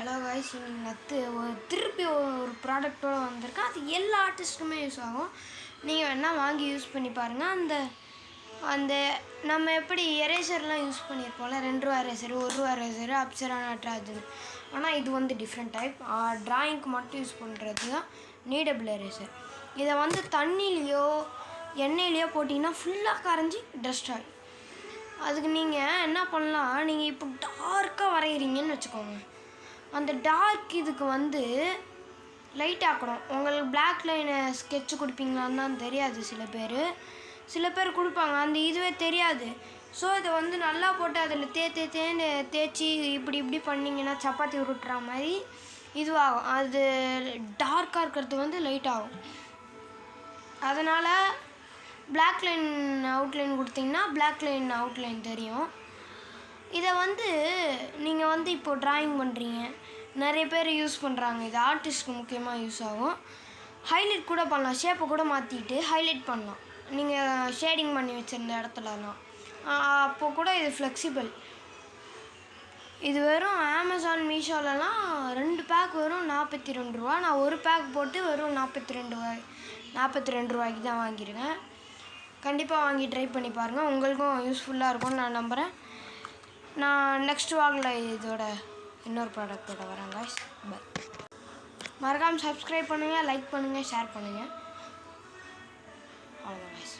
Hello guys, இன்னைக்கு திருப்பி ஒரு ப்ராடக்டோடு வந்திருக்கேன். அது எல்லா ஆர்டிஸ்ட்டுக்குமே யூஸ் ஆகும். நீங்கள் வேணால் வாங்கி யூஸ் பண்ணி பாருங்கள். அந்த நம்ம எப்படி எரேசர்லாம் யூஸ் பண்ணியிருப்போம்ல, 2 ரூபா எரேசரு, 1 ரூபா எரேசரு, அப்சரா, நட்ராஜன். ஆனால் இது வந்து டிஃப்ரெண்ட் டைப். ட்ராயிங்க்கு மட்டும் யூஸ் பண்ணுறது தான் நீடபிள் எரேசர். இதை தண்ணியிலையோ எண்ணெயிலையோ போட்டிங்கன்னா ஃபுல்லாக கரைஞ்சி டஸ்ட் ஆகும். அதுக்கு நீங்கள் என்ன பண்ணலாம், நீங்கள் இப்போ டார்க்காக வரைகிறீங்கன்னு வச்சுக்கோங்க. அந்த டார்க் இதுக்கு லைட் ஆக்கணும். உங்களுக்கு பிளாக் லைனை ஸ்கெட்சு கொடுப்பீங்களான்னு தான் தெரியாது. சில பேர் கொடுப்பாங்க, அந்த இதுவே தெரியாது. ஸோ இதை நல்லா போட்டு அதில் தேய்ச்சி இப்படி பண்ணிங்கன்னா சப்பாத்தி உருட்டுற மாதிரி இதுவாகும். அது டார்க்காக இருக்கிறது லைட் ஆகும். அதனால் பிளாக் லைன் அவுட்லைன் கொடுத்தீங்கன்னா பிளாக் லைன் அவுட்லைன் தெரியும். இதை நீங்கள் இப்போ ட்ராயிங் பண்ணுறீங்க, நிறைய பேர் யூஸ் பண்ணுறாங்க. இது ஆர்டிஸ்ட்க்கு முக்கியமாக யூஸ் ஆகும். ஹைலைட் கூட பண்ணலாம், ஷேப்பை கூட மாற்றிட்டு ஹைலைட் பண்ணலாம். நீங்கள் ஷேடிங் பண்ணி வச்சுருந்த இடத்துலலாம் அப்போது கூட இது ஃப்ளெக்சிபிள். இது வெறும் அமேசான், மீஷோலலாம் 2 பேக் வெறும் 42 ரூபா. நான் ஒரு பேக் போட்டு வெறும் 42 ரூபாய்க்கு தான் வாங்கியிருக்கேன். கண்டிப்பாக வாங்கி ட்ரை பண்ணி பாருங்கள். உங்களுக்கும் யூஸ்ஃபுல்லாக இருக்கும்னு நான் நம்புகிறேன். நான் நெக்ஸ்ட் வாக்கில் இதோட இன்னொரு ப்ராடக்டோட வரேன் காய்ஸ். பை. மறக்காமல் சப்ஸ்கிரைப் பண்ணுங்கள், லைக் பண்ணுங்கள், ஷேர் பண்ணுங்கள். அவ்வளோதான் காய்ஸ்.